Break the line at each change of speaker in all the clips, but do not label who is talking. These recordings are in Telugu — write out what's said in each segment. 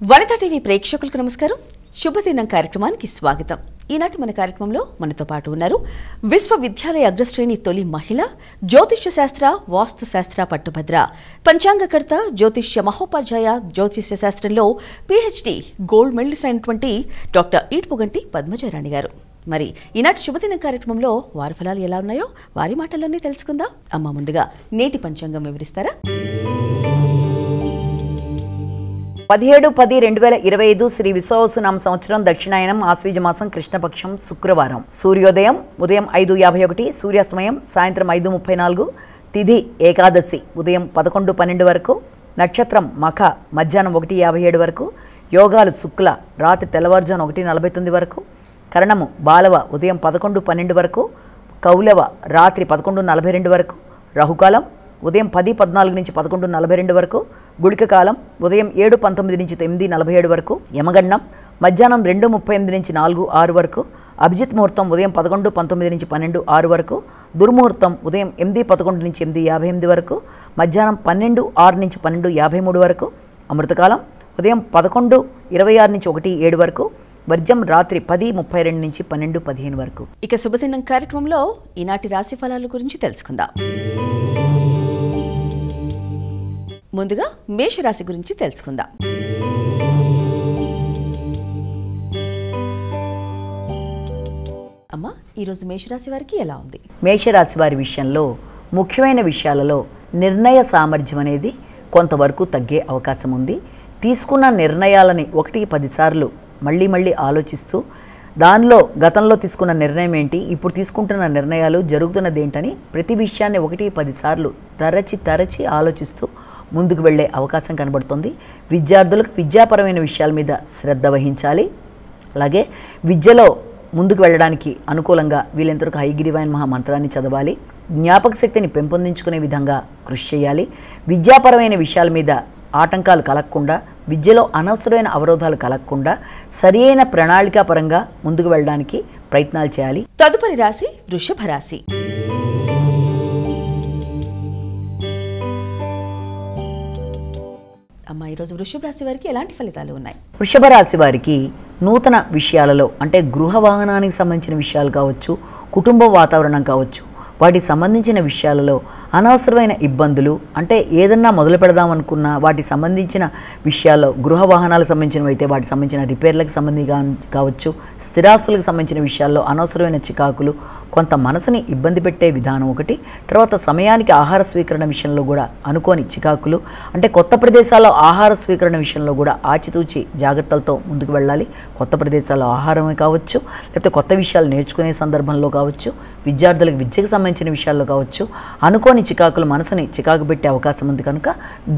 వనితా టీవీ ప్రేక్షకులకు నమస్కారం. శుభదినం కార్యక్రమానికి స్వాగతం. ఈనాటి మన కార్యక్రమంలో మనతో పాటు ఉన్నారు విశ్వవిద్యాలయ అగ్రశ్రేణి తొలి మహిళ, జ్యోతిష్య శాస్త్ర వాస్తు శాస్త్ర పట్టుభద్ర, పంచాంగకర్త, జ్యోతిష్య మహోపాధ్యాయ, జ్యోతిష్య శాస్త్రంలో PhD గోల్డ్ మెడలిస్ట్ అయినటువంటి డాక్టర్ ఈడ్పుగంటి పద్మజారాణి గారు. మరి ఈనాటి శుభదినం కార్యక్రమంలో వారి ఫలాలు ఎలా ఉన్నాయో వారి మాటల్లోనే తెలుసుకుందాం. అమ్మ, ముందుగా నేటి పంచాంగం వివరిస్తారా?
17-10-2025 శ్రీ విశ్వావసునామ సంవత్సరం దక్షిణాయనం ఆశ్వీజ మాసం కృష్ణపక్షం శుక్రవారం. సూర్యోదయం ఉదయం 5:51, సూర్యాస్తమయం సాయంత్రం 5:34, తిథి ఏకాదశి ఉదయం 11-12 వరకు, నక్షత్రం మఖ మధ్యాహ్నం 1:57 వరకు, యోగాలు శుక్ల రాత్రి తెల్లవారుజామున 1:49 వరకు, కరణము బాలవ ఉదయం 11-12 వరకు, కౌలవ రాత్రి 11:42 వరకు, రాహుకాలం ఉదయం 10:14 నుంచి 11:42 వరకు, గుళిక కాలం ఉదయం 7:19 నుంచి 8:47 వరకు, యమగండం మధ్యాహ్నం 2:38 నుంచి 4:06 వరకు, అభిజిత్ ముహూర్తం ఉదయం 11:19 నుంచి 12:06 వరకు, దుర్ముహూర్తం ఉదయం 8:11 నుంచి 8:58 వరకు, మధ్యాహ్నం 12:06 నుంచి 12:53 వరకు, అమృతకాలం ఉదయం 11:26 నుంచి 1:07 వరకు, వర్జం రాత్రి 10:32 నుంచి 12:15 వరకు.
ఇక శుభదినం కార్యక్రమంలో ఈనాటి రాశి ఫలాల గురించి తెలుసుకుందాం. ముందుగా మేషరాశి గురించి తెలుసుకుందాం. అమ్మా, ఈరోజు మేషరాశి వారికి ఎలా ఉంది?
మేషరాశి వారి విషయంలో ముఖ్యమైన విషయాలలో నిర్ణయ సామర్థ్యం అనేది కొంతవరకు తగ్గే అవకాశం ఉంది. తీసుకున్న నిర్ణయాలని 1-10 సార్లు మళ్ళీ ఆలోచిస్తూ దానిలో గతంలో తీసుకున్న నిర్ణయం ఏంటి, ఇప్పుడు తీసుకుంటున్న నిర్ణయాలు జరుగుతున్నది ఏంటని ప్రతి విషయాన్ని 1-10 సార్లు తరచి ఆలోచిస్తూ ముందుకు వెళ్ళే అవకాశం కనబడుతుంది. విద్యార్థులకు విద్యాపరమైన విషయాల మీద శ్రద్ధ వహించాలి. అలాగే విద్యలో ముందుకు వెళ్ళడానికి అనుకూలంగా వీలెంతవరకు హయగ్రీవాయన మహా మంత్రాన్ని చదవాలి. జ్ఞాపక శక్తిని పెంపొందించుకునే విధంగా కృషి చేయాలి. విద్యాపరమైన విషయాల మీద ఆటంకాలు కలగకుండా, విద్యలో అనవసరమైన అవరోధాలు కలగకుండా సరియైన ప్రణాళికాపరంగా ముందుకు వెళ్ళడానికి ప్రయత్నాలు చేయాలి.
తదుపరి రాశి వృషభ రాశి. అమ్మ, ఈరోజు వృషభ రాశి వారికి ఎలాంటి ఫలితాలు ఉన్నాయి?
వృషభ రాశి వారికి నూతన విషయాలలో అంటే గృహ వాహనానికి సంబంధించిన విషయాలు కావచ్చు, కుటుంబ వాతావరణం కావచ్చు, వాటికి సంబంధించిన విషయాలలో అనవసరమైన ఇబ్బందులు, అంటే ఏదన్నా మొదలు పెడదాం అనుకున్నా వాటికి సంబంధించిన విషయాల్లో గృహ వాహనాలకు సంబంధించినవి అయితే వాటికి సంబంధించిన రిపేర్లకు సంబంధించి కావచ్చు, స్థిరాస్తులకు సంబంధించిన విషయాల్లో అనవసరమైన చికాకులు, కొంత మనసుని ఇబ్బంది పెట్టే విధానం ఒకటి. తర్వాత సమయానికి ఆహార స్వీకరణ విషయంలో కూడా అనుకోని చికాకులు, అంటే కొత్త ప్రదేశాల్లో ఆహార స్వీకరణ విషయంలో కూడా ఆచితూచి జాగ్రత్తలతో ముందుకు వెళ్ళాలి. కొత్త ప్రదేశాల్లో ఆహారమే కావచ్చు, లేకపోతే కొత్త విషయాలు నేర్చుకునే సందర్భంలో కావచ్చు, విద్యార్థులకు విద్యకు సంబంధించిన విషయాల్లో కావచ్చు, అనుకోని చికాకులు మనసుని చికాకు పెట్టే అవకాశం ఉంది కనుక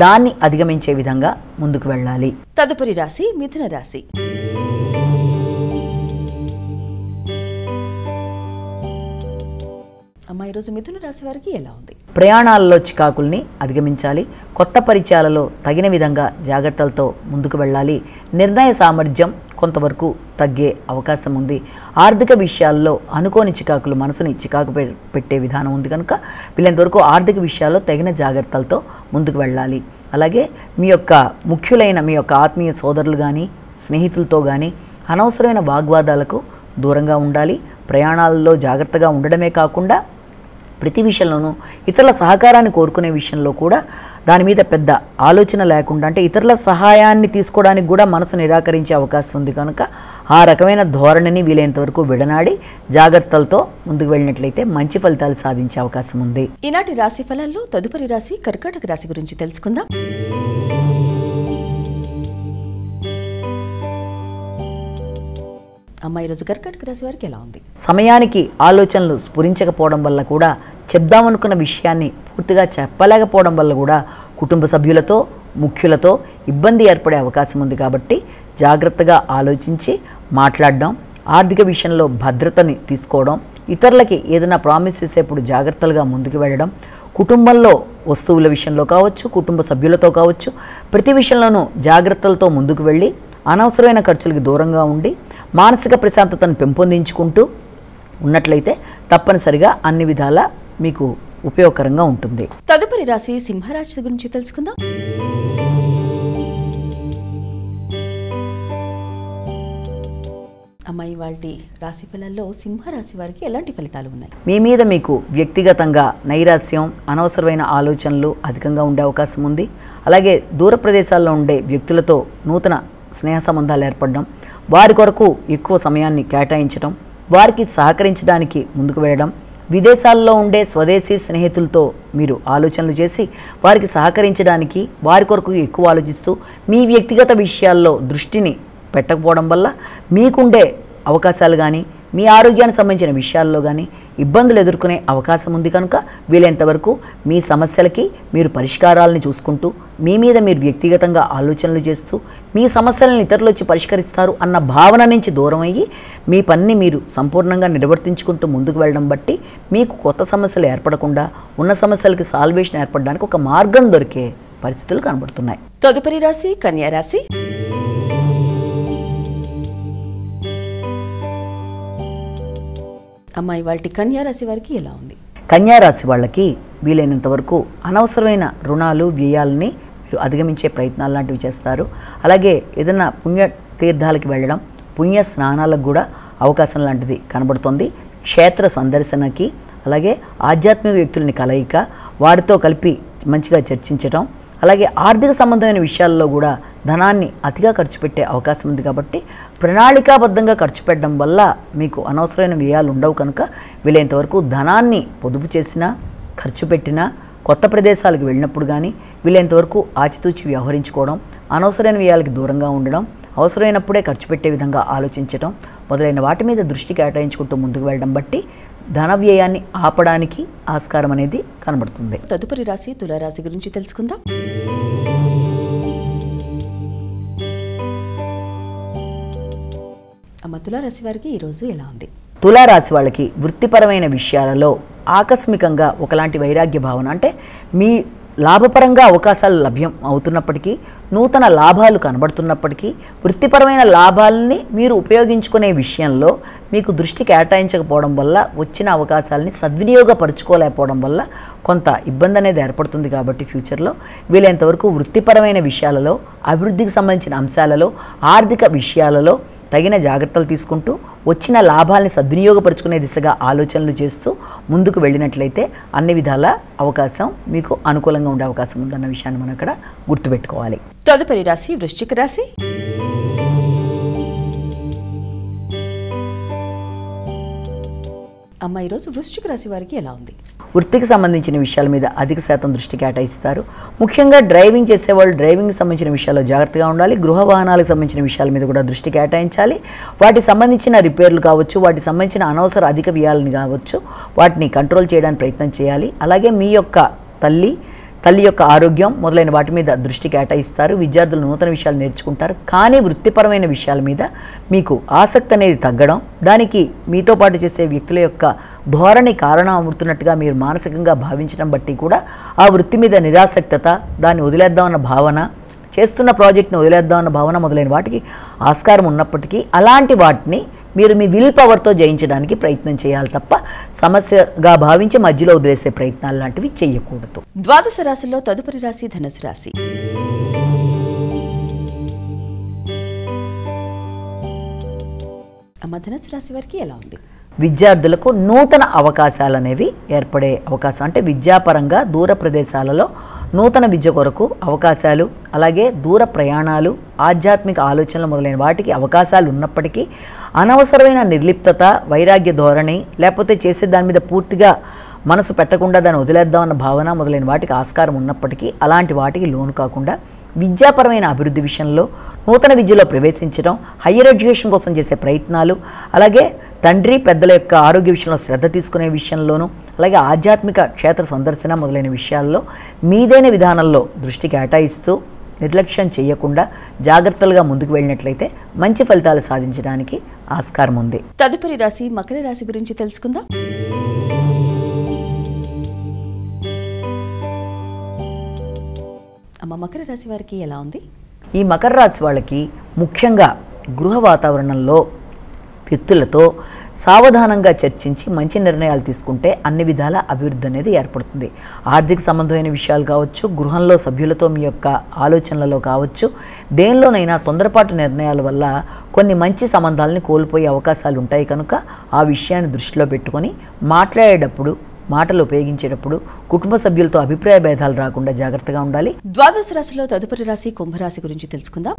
దాన్ని అధిగమించే విధంగా ముందుకు వెళ్ళాలి.
తదుపరి రాశి మిథున రాశి. అమ్మ, ఈరోజు మిథున రాశి వారికి ఎలా ఉంది?
ప్రయాణాలలో చికాకుల్ని అధిగమించాలి. కొత్త పరిచయాలలో తగిన విధంగా జాగ్రత్తలతో ముందుకు వెళ్ళాలి. నిర్ణయ సామర్థ్యం కొంతవరకు తగ్గే అవకాశం ఉంది. ఆర్థిక విషయాల్లో అనుకోని చికాకులు మనసుని చికాకు పెట్టే విధానం ఉంది కనుక వీళ్ళంతవరకు ఆర్థిక విషయాల్లో తగిన జాగ్రత్తలతో ముందుకు వెళ్ళాలి. అలాగే మీ యొక్క ముఖ్యులైన మీ యొక్క ఆత్మీయ సోదరులు కానీ స్నేహితులతో కానీ అనవసరమైన వాగ్వాదాలకు దూరంగా ఉండాలి. ప్రయాణాలలో జాగ్రత్తగా ఉండడమే కాకుండా ప్రతి విషయంలోనూ ఇతరుల సహకారాన్ని కోరుకునే విషయంలో కూడా దాని మీద పెద్ద ఆలోచన లేకుండా, అంటే ఇతరుల సహాయాన్ని తీసుకోవడానికి కూడా మనసు నిరాకరించే అవకాశం ఉంది కనుక ఆ రకమైన ధోరణిని వీలైనంతవరకు విడనాడి జాగ్రత్తలతో ముందుకు వెళ్ళినట్లయితే మంచి ఫలితాలు సాధించే అవకాశం ఉంది.
ఈనాటి రాశి ఫలాల్లో తదుపరి రాశి కర్కాటక రాశి గురించి తెలుసుకుందాం. అమ్మ, ఈరోజు కర్కాటక రాశి వారికి ఎలా ఉంది?
సమయానికి ఆలోచనలు స్ఫురించకపోవడం వల్ల కూడా, చెప్దామనుకున్న విషయాన్ని పూర్తిగా చెప్పలేకపోవడం వల్ల కూడా కుటుంబ సభ్యులతో ముఖ్యులతో ఇబ్బంది ఏర్పడే అవకాశం ఉంది. కాబట్టి జాగ్రత్తగా ఆలోచించి మాట్లాడడం, ఆర్థిక విషయంలో భద్రతని తీసుకోవడం, ఇతరులకి ఏదైనా ప్రామిస్ చేసేప్పుడు జాగ్రత్తలుగా ముందుకు వెళ్ళడం, కుటుంబంలో వస్తువుల విషయంలో కావచ్చు, కుటుంబ సభ్యులతో కావచ్చు, ప్రతి విషయంలోనూ జాగ్రత్తలతో ముందుకు వెళ్ళి అనవసరమైన ఖర్చులకు దూరంగా ఉండి మానసిక ప్రశాంతతను పెంపొందించుకుంటూ ఉన్నట్లయితే తప్పనిసరిగా అన్ని విధాలా మీకు ఉపయోగకరంగా ఉంటుంది.
తదుపరి రాశి సింహరాశి గురించి తెలుసుకుందాం. అమ్మాయి వాటి రాశి ఫలాల్లో సింహరాశి వారికి ఎలాంటి ఫలితాలు ఉన్నాయి?
మీ మీద మీకు వ్యక్తిగతంగా నైరాస్యం, అనవసరమైన ఆలోచనలు అధికంగా ఉండే అవకాశం ఉంది. అలాగే దూర ప్రదేశాల్లో ఉండే వ్యక్తులతో నూతన స్నేహ సంబంధాలు ఏర్పడడం, వారి కొరకు ఎక్కువ సమయాన్ని కేటాయించడం, వారికి సహకరించడానికి ముందుకు వెళ్ళడం, విదేశాల్లో ఉండే స్వదేశీ స్నేహితులతో మీరు ఆలోచనలు చేసి వారికి సహకరించడానికి వారి కొరకు ఎక్కువ ఆలోచిస్తూ మీ వ్యక్తిగత విషయాల్లో దృష్టిని పెట్టకపోవడం వల్ల మీకుండే అవకాశాలు కానీ మీ ఆరోగ్యానికి సంబంధించిన విషయాల్లో కానీ ఇబ్బందులు ఎదుర్కొనే అవకాశం ఉంది. కనుక వీలైనంతవరకు మీ సమస్యలకి మీరు పరిష్కారాలను చూసుకుంటూ మీ మీద మీరు వ్యక్తిగతంగా ఆలోచనలు చేస్తూ మీ సమస్యలను ఇతరులు వచ్చి పరిష్కరిస్తారు అన్న భావన నుంచి దూరం అయ్యి మీ పనిని మీరు సంపూర్ణంగా నిర్వర్తించుకుంటూ ముందుకు వెళ్ళడం బట్టి మీకు కొత్త సమస్యలు ఏర్పడకుండా ఉన్న సమస్యలకి సాల్వేషన్ ఏర్పడడానికి ఒక మార్గం దొరికే పరిస్థితులు కనబడుతున్నాయి.
తదుపరి రాశి కన్యా రాశి. అమ్మాయి వాటి కన్యా రాశి వారికి ఎలా ఉంది?
కన్యా రాశి వాళ్ళకి వీలైనంత వరకు అనవసరమైన రుణాలు, వ్యయాలని మీరు అధిగమించే ప్రయత్నాలు లాంటివి చేస్తారు. అలాగే ఏదైనా పుణ్య తీర్థాలకి వెళ్ళడం, పుణ్య స్నానాలకు కూడా అవకాశం లాంటిది కనబడుతుంది. క్షేత్ర సందర్శనకి, అలాగే ఆధ్యాత్మిక వ్యక్తులని కలయిక, వారితో కలిపి మంచిగా చర్చించడం, అలాగే ఆర్థిక సంబంధమైన విషయాల్లో కూడా ధనాన్ని అతిగా ఖర్చు పెట్టే అవకాశం ఉంది. కాబట్టి ప్రణాళికాబద్ధంగా ఖర్చు పెట్టడం వల్ల మీకు అనవసరమైన వ్యయాలు ఉండవు. కనుక వీలైనంతవరకు ధనాన్ని పొదుపు చేసినా, ఖర్చు పెట్టినా, కొత్త ప్రదేశాలకు వెళ్ళినప్పుడు కానీ వీలైనంతవరకు ఆచితూచి వ్యవహరించుకోవడం, అనవసరమైన వ్యయాలకు దూరంగా ఉండడం, అవసరమైనప్పుడే ఖర్చు పెట్టే విధంగా ఆలోచించడం మొదలైన వాటి మీద దృష్టి కేటాయించుకుంటూ ముందుకు వెళ్ళడం బట్టి ధన వ్యయాన్ని ఆపడానికి ఆస్కారం అనేది కనబడుతుంది.
తదుపరి రాశి తులారాశి గురించి తెలుసుకుందాం. అమ్మ తులారాశి వారికి ఈరోజు ఎలా ఉంది?
తులారాశి వాళ్ళకి వృత్తిపరమైన విషయాలలో ఆకస్మికంగా ఒకలాంటి వైరాగ్య భావన, అంటే మీ లాభపరంగా అవకాశాలు లభ్యం అవుతున్నప్పటికీ, నూతన లాభాలు కనబడుతున్నప్పటికీ వృత్తిపరమైన లాభాలని మీరు ఉపయోగించుకునే విషయంలో మీకు దృష్టి కేటాయించకపోవడం వల్ల వచ్చిన అవకాశాలని సద్వినియోగపరుచుకోలేకపోవడం వల్ల కొంత ఇబ్బంది అనేది ఏర్పడుతుంది. కాబట్టి ఫ్యూచర్లో వీలైనంతవరకు వృత్తిపరమైన విషయాలలో, అభివృద్ధికి సంబంధించిన అంశాలలో, ఆర్థిక విషయాలలో తగిన జాగ్రత్తలు తీసుకుంటూ వచ్చిన లాభాలని సద్వినియోగపరుచుకునే దిశగా ఆలోచనలు చేస్తూ ముందుకు వెళ్ళినట్లయితే అన్ని విధాల అవకాశం మీకు అనుకూలంగా ఉండే అవకాశం ఉందన్న విషయాన్ని మనం ఇక్కడ గుర్తుపెట్టుకోవాలి.
తదుపరి రాశి వృశ్చిక రాశి. అమ్మ ఈరోజు వృశ్చిక రాశి వారికి ఎలా ఉంది?
వృత్తికి సంబంధించిన విషయాల మీద అధిక శాతం దృష్టి కేటాయిస్తారు. ముఖ్యంగా డ్రైవింగ్ చేసేవాళ్ళు డ్రైవింగ్కి సంబంధించిన విషయాల్లో జాగ్రత్తగా ఉండాలి. గృహ వాహనాలకు సంబంధించిన విషయాల మీద కూడా దృష్టి కేటాయించాలి. వాటికి సంబంధించిన రిపేర్లు కావచ్చు, వాటికి సంబంధించిన అనవసర అధిక వ్యయాలను కావచ్చు, వాటిని కంట్రోల్ చేయడానికి ప్రయత్నం చేయాలి. అలాగే మీ యొక్క తల్లి యొక్క ఆరోగ్యం మొదలైన వాటి మీద దృష్టి కేటాయిస్తారు. విద్యార్థులు నూతన విషయాలు నేర్చుకుంటారు. కానీ వృత్తిపరమైన విషయాల మీద మీకు ఆసక్తి అనేది తగ్గడం, దానికి మీతో పాటు చేసే వ్యక్తుల యొక్క ధోరణి కారణం అవుతున్నట్టుగా మీరు మానసికంగా భావించడం బట్టి కూడా ఆ వృత్తి మీద నిరాసక్తత, దాన్ని వదిలేద్దామన్న భావన, చేస్తున్న ప్రాజెక్ట్ని వదిలేద్దామన్న భావన మొదలైన వాటికి ఆస్కారం ఉన్నప్పటికీ అలాంటి వాటిని మీరు మీ విల్ పవర్తో జయించడానికి ప్రయత్నం చేయాలి తప్ప సమస్యగా భావించి మధ్యలో వదిలేసే ప్రయత్నాలు లాంటివి చేయకూడదు.
ద్వాదశ రాశుల్లో తదుపరి రాశి ధనుసు రాశి. అమ్మ ధనుసు రాశి వారికి ఎలా ఉంది?
విద్యార్థులకు నూతన అవకాశాలు అనేవి ఏర్పడే అవకాశం, అంటే విద్యాపరంగా దూర ప్రదేశాలలో నూతన విద్య కొరకు అవకాశాలు, అలాగే దూర ప్రయాణాలు, ఆధ్యాత్మిక ఆలోచనలు మొదలైన వాటికి అవకాశాలు ఉన్నప్పటికీ అనవసరమైన నిర్లిప్తత, వైరాగ్య ధోరణి, లేకపోతే చేసే దాని మీద పూర్తిగా మనసు పెట్టకుండా దాన్ని వదిలేద్దామన్న భావన మొదలైన వాటికి ఆస్కారం ఉన్నప్పటికీ అలాంటి వాటికి లోను కాకుండా విద్యాపరమైన అభివృద్ధి విషయంలో, నూతన విద్యలో ప్రవేశించడం, హయ్యర్ ఎడ్యుకేషన్ కోసం చేసే ప్రయత్నాలు, అలాగే తండ్రి పెద్దల యొక్క ఆరోగ్య విషయంలో శ్రద్ధ తీసుకునే విషయంలోనూ, అలాగే ఆధ్యాత్మిక క్షేత్ర సందర్శన మొదలైన విషయాల్లో మీదైన విధానంలో దృష్టి కేటాయిస్తూ నిర్లక్ష్యం చేయకుండా జాగ్రత్తలుగా ముందుకు వెళ్ళినట్లయితే మంచి ఫలితాలు సాధించడానికి ఆస్కారం ఉంది.
తదుపరి రాశి మకర రాశి గురించి తెలుసుకుందాం. అమ్మ మకర రాశి వారికి ఎలా ఉంది?
ఈ మకర రాశి వాళ్ళకి ముఖ్యంగా గృహ వాతావరణంలో వ్యక్తులతో సావధానంగా చర్చించి మంచి నిర్ణయాలు తీసుకుంటే అన్ని విధాల అభివృద్ధి అనేది ఏర్పడుతుంది. ఆర్థిక సంబంధమైన విషయాలు కావచ్చు, గృహంలో సభ్యులతో మీ యొక్క ఆలోచనలలో కావచ్చు, దేనిలోనైనా తొందరపాటు నిర్ణయాల వల్ల కొన్ని మంచి సంబంధాలని కోల్పోయే అవకాశాలు ఉంటాయి. కనుక ఆ విషయాన్ని దృష్టిలో పెట్టుకొని మాట్లాడేటప్పుడు, మాటలు ఉపయోగించేటప్పుడు కుటుంబ సభ్యులతో అభిప్రాయ భేదాలు రాకుండా జాగ్రత్తగా ఉండాలి.
ద్వాదశ రాశిలో తదుపరి రాశి కుంభరాశి గురించి తెలుసుకుందాం.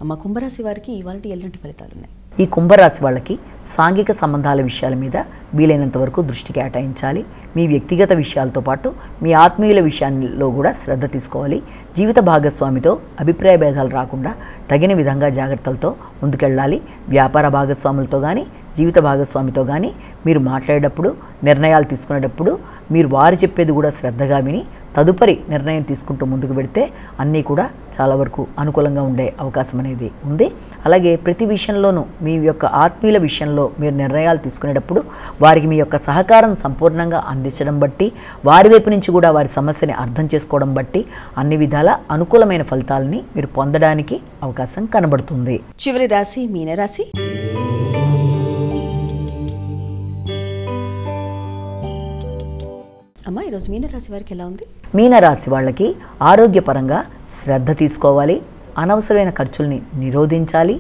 అమ్మ, కుంభరాశి వారికి ఇవాళ ఎలాంటి ఫలితాలు ఉన్నాయి?
ఈ కుంభరాశి వాళ్ళకి సాంఘిక సంబంధాల విషయాల మీద వీలైనంత వరకు దృష్టి కేటాయించాలి. మీ వ్యక్తిగత విషయాలతో పాటు మీ ఆత్మీయుల విషయాల్లో కూడా శ్రద్ధ తీసుకోవాలి. జీవిత భాగస్వామితో అభిప్రాయ భేదాలు రాకుండా తగిన విధంగా జాగ్రత్తలతో ముందుకెళ్ళాలి. వ్యాపార భాగస్వాములతో కానీ, జీవిత భాగస్వామితో కానీ మీరు మాట్లాడేటప్పుడు, నిర్ణయాలు తీసుకునేటప్పుడు మీరు వారు చెప్పేది కూడా శ్రద్ధగా విని తదుపరి నిర్ణయం తీసుకుంటూ ముందుకు పెడితే అన్నీ కూడా చాలా వరకు అనుకూలంగా ఉండే అవకాశం అనేది ఉంది. అలాగే ప్రతి విషయంలోనూ మీ యొక్క ఆత్మీయుల విషయంలో మీరు నిర్ణయాలు తీసుకునేటప్పుడు వారికి మీ యొక్క సహకారం సంపూర్ణంగా అందించడం బట్టి, వారి వైపు నుంచి కూడా వారి సమస్యని అర్థం చేసుకోవడం బట్టి అన్ని విధాల అనుకూలమైన ఫలితాలని మీరు పొందడానికి అవకాశం కనబడుతుంది.
చివరి రాశి మీనరాశి. అమ్మ, ఈరోజు మీనరాశి వారికి ఎలా ఉంది?
మీనరాశి వాళ్ళకి ఆరోగ్యపరంగా శ్రద్ధ తీసుకోవాలి. అనవసరమైన ఖర్చుల్ని నిరోధించాలి.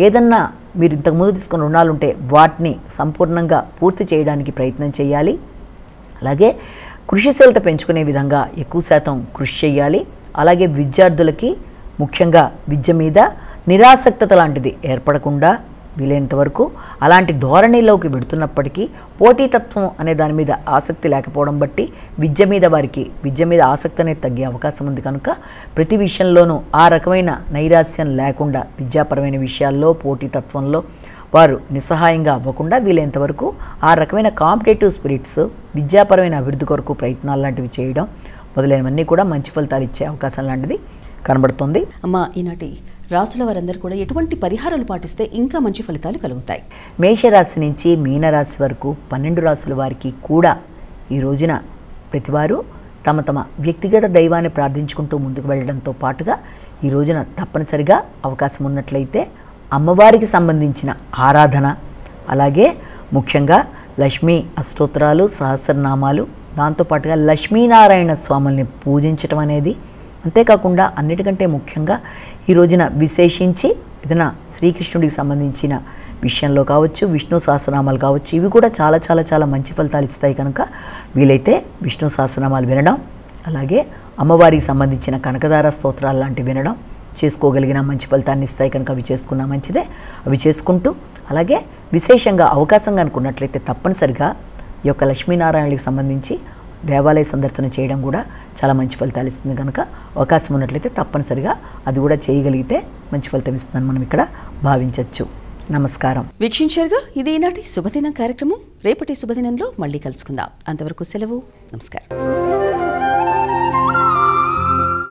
ఏదన్నా మీరు ఇంతకుముందు తీసుకున్న రుణాలు ఉంటే వాటిని సంపూర్ణంగా పూర్తి చేయడానికి ప్రయత్నం చేయాలి. అలాగే కృషిశీలత పెంచుకునే విధంగా ఎక్కువ శాతం కృషి చేయాలి. అలాగే విద్యార్థులకి ముఖ్యంగా విద్య మీద నిరాసక్తత లాంటిది ఏర్పడకుండా వీలైనంత వరకు అలాంటి ధోరణిలోకి వెడుతున్నప్పటికీ పోటీతత్వం అనే దాని మీద ఆసక్తి లేకపోవడం బట్టి విద్య మీద ఆసక్తి అనేది తగ్గే అవకాశం ఉంది. కనుక ప్రతి విషయంలోనూ ఆ రకమైన నైరాశ్యం లేకుండా విద్యాపరమైన విషయాల్లో, పోటీతత్వంలో వారు నిస్సహాయంగా అవ్వకుండా వీలైనంత వరకు ఆ రకమైన కాంపిటేటివ్ స్పిరిట్స్, విద్యాపరమైన అభివృద్ధి కొరకు ప్రయత్నాలు లాంటివి చేయడం మొదలైనవన్నీ కూడా మంచి ఫలితాలు ఇచ్చే అవకాశం లాంటిది కనబడుతుంది.
అమ్మ, ఈనాటి రాశుల వారందరూ కూడా ఎటువంటి పరిహారాలు పాటిస్తే ఇంకా మంచి ఫలితాలు కలుగుతాయి?
మేషరాశి నుంచి మీనరాశి వరకు 12 రాశుల వారికి కూడా ఈ రోజున ప్రతివారు తమ తమ వ్యక్తిగత దైవాన్ని ప్రార్థించుకుంటూ ముందుకు వెళ్ళడంతో పాటుగా ఈ రోజున తప్పనిసరిగా అవకాశం ఉన్నట్లయితే అమ్మవారికి సంబంధించిన ఆరాధన, అలాగే ముఖ్యంగా లక్ష్మీ అష్టోత్తరాలు, సహస్రనామాలు, దాంతోపాటుగా లక్ష్మీనారాయణ స్వాముల్ని పూజించటం అనేది, అంతేకాకుండా అన్నిటికంటే ముఖ్యంగా ఈ రోజున విశేషించి ఏదైనా శ్రీకృష్ణుడికి సంబంధించిన విషయంలో కావచ్చు, విష్ణు సహస్రనామాలు కావచ్చు, ఇవి కూడా చాలా చాలా చాలా మంచి ఫలితాలు ఇస్తాయి. కనుక వీలైతే విష్ణు సహస్రనామాలు వినడం, అలాగే అమ్మవారికి సంబంధించిన కనకదార స్తోత్రాలు లాంటివి వినడం చేసుకోగలిగిన మంచి ఫలితాన్ని ఇస్తాయి. కనుక అవి చేసుకున్నా మంచిదే. అవి చేసుకుంటూ అలాగే విశేషంగా అవకాశం కనుకున్నట్లయితే తప్పనిసరిగా ఈ యొక్క లక్ష్మీనారాయణకి సంబంధించి దేవాలయ సందర్శన చేయడం కూడా చాలా మంచి ఫలితాలు ఇస్తుంది. కనుక అవకాశం ఉన్నట్లయితే తప్పనిసరిగా అది కూడా చేయగలిగితే మంచి ఫలితం ఇస్తుందని మనం ఇక్కడ భావించవచ్చు. నమస్కారం.
వీక్షించారుగా, ఇది ఈనాటి శుభదినం కార్యక్రమం. రేపటి శుభదినంలో మళ్ళీ కలుసుకుందాం. అంతవరకు సెలవు. నమస్కారం.